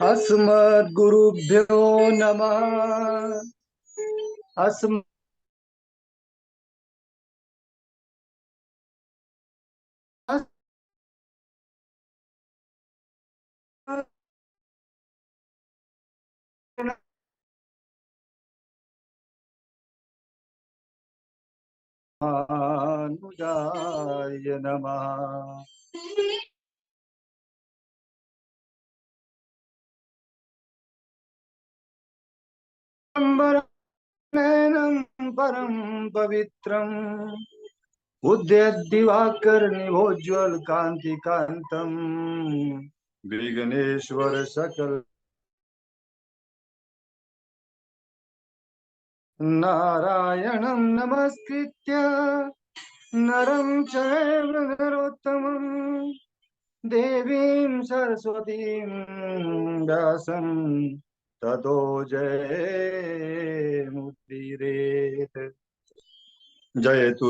अस्मद्गुरुभ्यो नमः। अस्मत् अनुजाय नमः। नयनं परम पवित्रम् उद्यद्दिवाकरनिभोज्वल कांति कांतम् विघ्नेश्वर सकल नारायणं नमस्कृत्य नरं चैव नरोत्तमं देवीं सरस्वतीं व्यासं ततो जयमुदीरयेत्। जयतु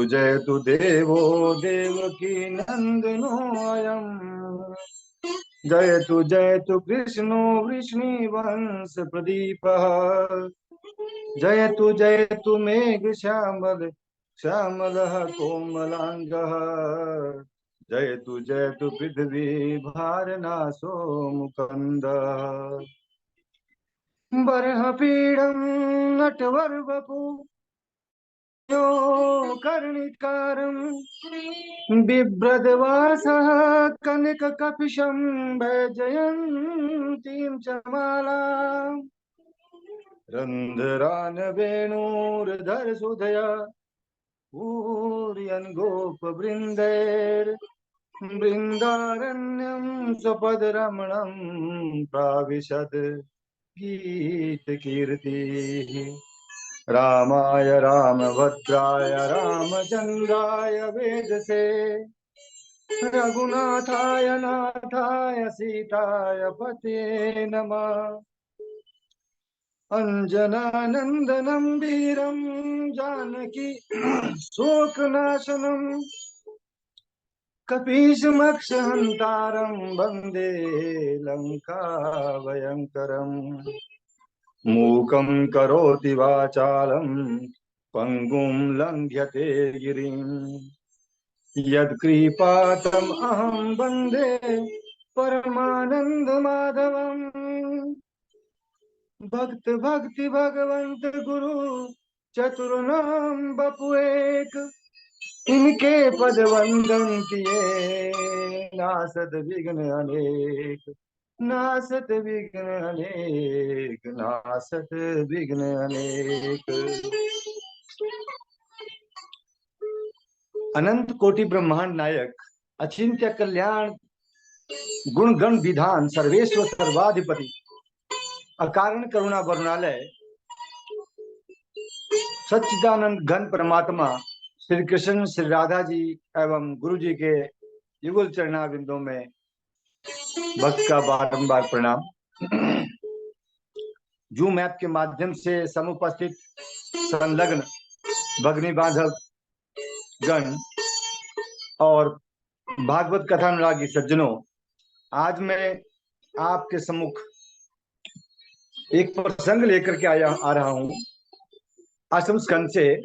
देवो देवकी नन्दनोऽयं जयतु कृष्णो वृष्णिवंश प्रदीपः जयतु मेघश्यामल श्यामलः कोमलांगः जयतु पृथ्वी भारनाशो मुकुन्दः बर्हपीडं नटवरवपु यो कर्णिकारं बिभ्रद्वासः कनककपिशं वैजयन्तीं च मालाम् रन्ध्रान वेणुर्धर सुधया पूरयन् गोपवृन्दैर्बृन्दारण्यं स्वपदरमणं प्राविशत् गीतकीर्तिः। रामाय रामभद्राय रामचन्द्राय वेदसे रघुनाथाय नाथाय सीताय पतये नमः। अंजनानंदनं वीरं जानकी शोकनाशनं कपीशमक्षहन्तारं वन्दे लङ्काभयङ्करम् मूकं करोति वाचालं पङ्गुं लङ्घ्यते गिरिं यत्कृपातम् अहं वन्दे परमानन्दमाधवम्। भक्त भक्ति भगवंत गुरु चतुर्नाम बपु एक इनके पद वंदन किए नासत विघ्न अनेक नासत विघ्न अनेक नासत विघ्न अनेक। अनंत कोटि ब्रह्मांड नायक अचिंत्य कल्याण गुण गण विधान सर्वेश्वर सर्वाधिपति अकारण करुणा वरुणालय सच्चिदानंद घन परमात्मा श्री कृष्ण श्री राधा जी एवं गुरु जी के युगल चरणाबिंदों में भक्त का बारंबार प्रणाम। जूम ऐप के माध्यम से समुपस्थित संलग्न भगनी बांधव गण और भागवत कथा अनुरागी सज्जनों, आज मैं आपके सम्मुख एक प्रसंग लेकर के आ रहा हूं अष्टम स्कंद से,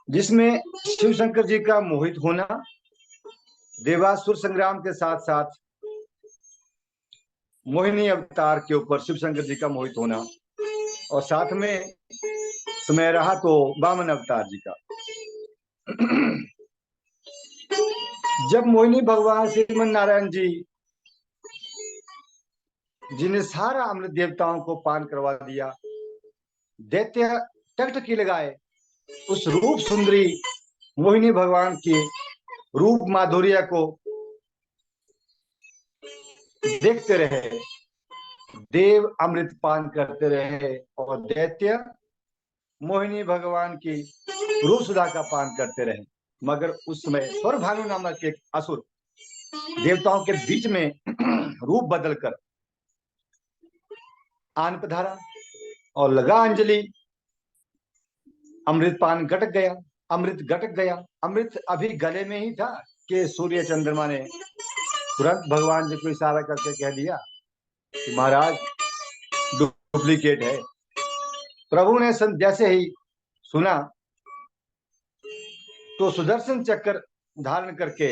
जिसमें शिव शंकर जी का मोहित होना, देवासुर संग्राम के साथ साथ मोहिनी अवतार के ऊपर शिव शंकर जी का मोहित होना, और साथ में समय रहा तो वामन अवतार जी का। जब मोहिनी भगवान श्रीमन नारायण जी जिन्हें सारा अमृत देवताओं को पान करवा दिया, दैत्य टकटकी लगाए उस रूप सुंदरी मोहिनी भगवान की रूप माधुर्य को देखते रहे, देव अमृत पान करते रहे और दैत्य मोहिनी भगवान की रूप सुधा का पान करते रहे। मगर उस समय स्वरभानु नामक एक असुर देवताओं के बीच में रूप बदलकर आन पधारा और लगा अंजलि। अमृत पान गटक गया, अमृत गटक गया। अमृत अभी गले में ही था कि सूर्य चंद्रमा ने तुरंत भगवान जी को इशारा करके कह दिया कि महाराज डुप्लीकेट है। प्रभु ने जैसे ही सुना तो सुदर्शन चक्र धारण करके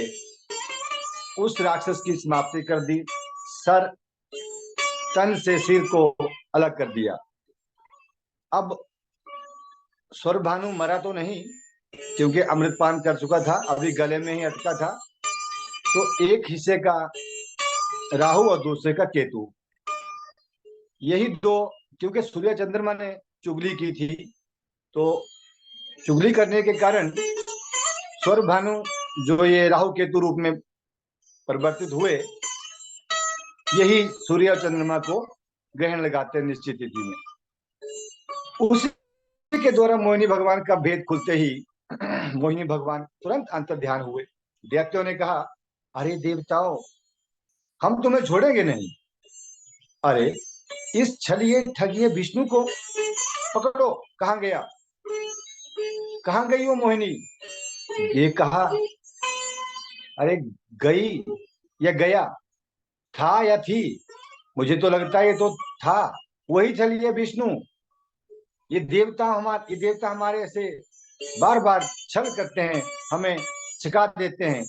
उस राक्षस की समाप्ति कर दी, सर तन से सिर को अलग कर दिया। अब स्वरभानु मरा तो नहीं, क्योंकि अमृतपान कर चुका था, अभी गले में ही अटका था। तो एक हिस्से का राहु और दूसरे का केतु, यही दो, क्योंकि सूर्य चंद्रमा ने चुगली की थी, तो चुगली करने के कारण स्वरभानु जो ये राहु केतु रूप में परिवर्तित हुए, यही सूर्य और चंद्रमा को ग्रहण लगाते निश्चित तिथि में। उसी के द्वारा मोहिनी भगवान का भेद खुलते ही मोहिनी भगवान तुरंत अंतर ध्यान हुए। दैत्यों ने कहा, अरे देवताओं, हम तुम्हें छोड़ेंगे नहीं। अरे इस छलिए ठगिए विष्णु को पकड़ो, कहां गया, कहां गई वो मोहिनी? ये कहा, अरे गई या गया, था या थी, मुझे तो लगता है ये तो था, वही छलिए विष्णु। ये देवता हमारे ऐसे बार बार छल करते हैं, हमें सिखा देते हैं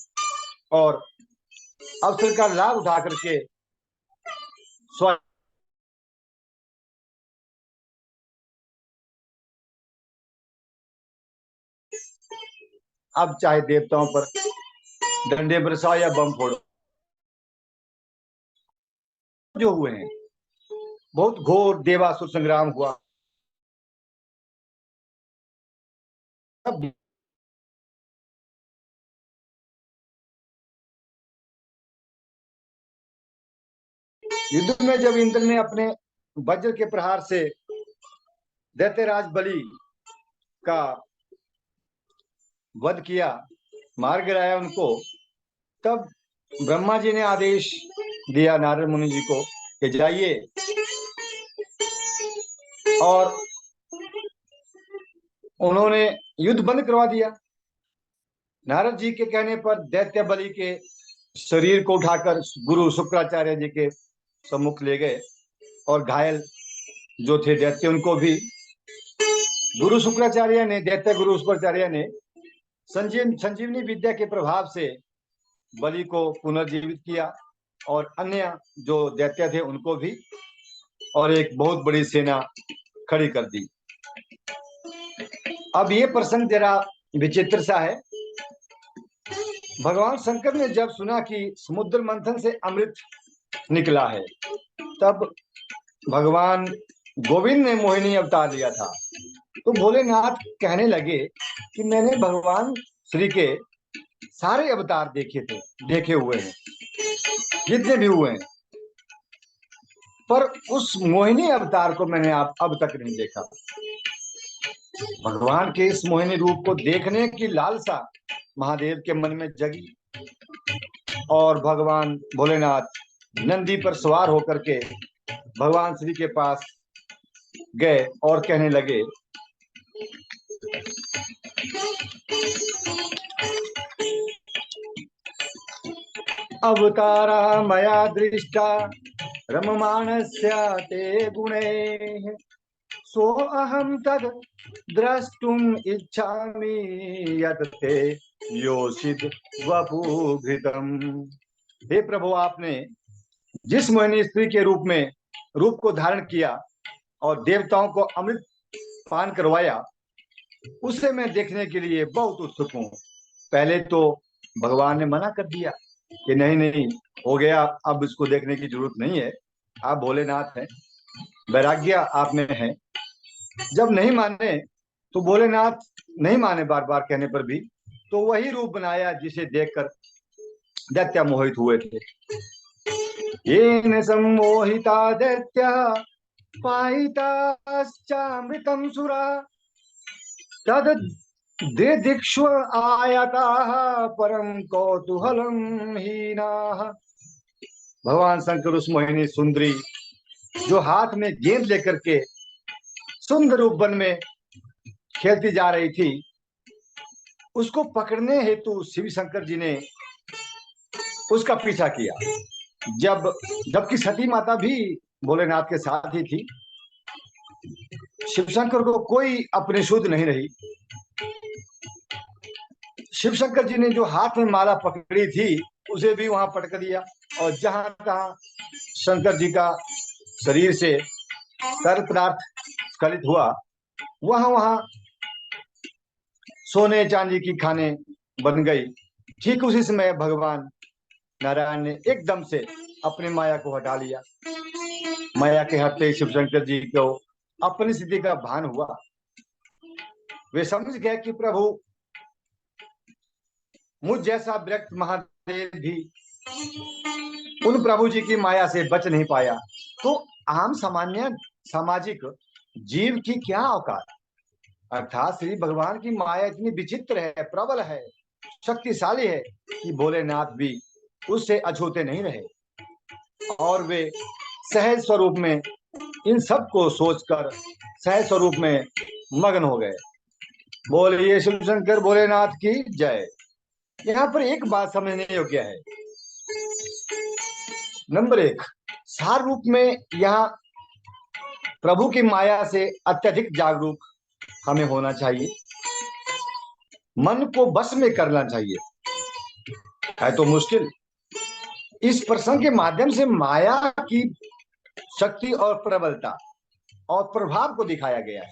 और अवसर का लाभ उठा करके स्व अब चाहे देवताओं पर डंडे बरसाओ या बम फोड़ो, जो हुए हैं। बहुत घोर देवासुर संग्राम हुआ। युद्ध में जब इंद्र ने अपने वज्र के प्रहार से दैत्यराज बलि का वध किया, मार गिराया उनको, तब ब्रह्मा जी ने आदेश दिया नारद मुनि जी को कि जाइए और उन्होंने युद्ध बंद करवा दिया। नारद जी के कहने पर दैत्य बलि के शरीर को उठाकर गुरु शुक्राचार्य जी के सम्मुख ले गए और घायल जो थे दैत्य उनको भी गुरु शुक्राचार्य ने, दैत्य गुरु शुक्राचार्य ने संजीवनी विद्या के प्रभाव से बलि को पुनर्जीवित किया और अन्य जो दैत्य थे उनको भी, और एक बहुत बड़ी सेना खड़ी कर दी। अब ये प्रसंग जरा विचित्र सा है। भगवान शंकर ने जब सुना कि समुद्र मंथन से अमृत निकला है, तब भगवान गोविंद ने मोहिनी अवतार लिया था। तो भोलेनाथ कहने लगे कि मैंने भगवान श्री के सारे अवतार देखे हुए हैं, जितने भी हुए हैं, पर उस मोहिनी अवतार को मैंने अब तक नहीं देखा। भगवान के इस मोहिनी रूप को देखने की लालसा महादेव के मन में जगी और भगवान भोलेनाथ नंदी पर सवार होकर के भगवान श्री के पास गए और कहने लगे, अवतारा मया दृष्टा रममाणस्य ते गुणे सो अहम तद द्रष्टुम इच्छामि यत् ते योषित वपुघृतम। हे प्रभु, आपने जिस मोहिनी स्त्री के रूप को धारण किया और देवताओं को अमृत पान करवाया, उसे मैं देखने के लिए बहुत उत्सुक हूँ। पहले तो भगवान ने मना कर दिया कि नहीं नहीं, हो गया, अब इसको देखने की जरूरत नहीं है, आप भोलेनाथ हैं, वैराग्य आप में है। जब नहीं माने तो भोलेनाथ नहीं माने, बार बार कहने पर भी, तो वही रूप बनाया जिसे देखकर दैत्य मोहित हुए थे। येन सम्मोहिता दैत्य पाहिताश्चामृतं सुरा तद दिदिक्ष्व आयताः परम कौतूहलम हीनाः। भगवान शंकर उस मोहिनी सुंदरी जो हाथ में गेंद लेकर के सुंदर रूप वन में खेलती जा रही थी, उसको पकड़ने हेतु शिव शंकर जी ने उसका पीछा किया। जबकि सती माता भी भोलेनाथ के साथ ही थी। शिवशंकर को कोई अपनी सुध नहीं रही। शिवशंकर जी ने जो हाथ में माला पकड़ी थी उसे भी वहां पटक दिया, और जहां तहां शंकर जी का शरीर से कर पदार्थ स्खलित हुआ, वहां वहां सोने चांदी की खाने बन गई। ठीक उसी समय भगवान नारायण ने एकदम से अपनी माया को हटा लिया। माया के हटते ही शिवशंकर जी को अपनी स्थिति का भान हुआ। वे समझ गए कि प्रभु, मुझ जैसा विरक्त महादेव भी उन प्रभु जी की माया से बच नहीं पाया, तो आम सामान्य सामाजिक जीव की क्या औकात। अर्थात श्री भगवान की माया इतनी विचित्र है, प्रबल है, शक्तिशाली है कि भोलेनाथ भी उससे अछूते नहीं रहे, और वे सहज स्वरूप में इन सब को सोचकर सहज स्वरूप में मग्न हो गए। बोलिए शिवशंकर भोलेनाथ की जय। यहाँ पर एक बात समझने योग्य है। नंबर एक, सार रूप में यहाँ प्रभु की माया से अत्यधिक जागरूक हमें होना चाहिए, मन को बस में करना चाहिए। है तो मुश्किल। इस प्रसंग के माध्यम से माया की शक्ति और प्रबलता और प्रभाव को दिखाया गया है।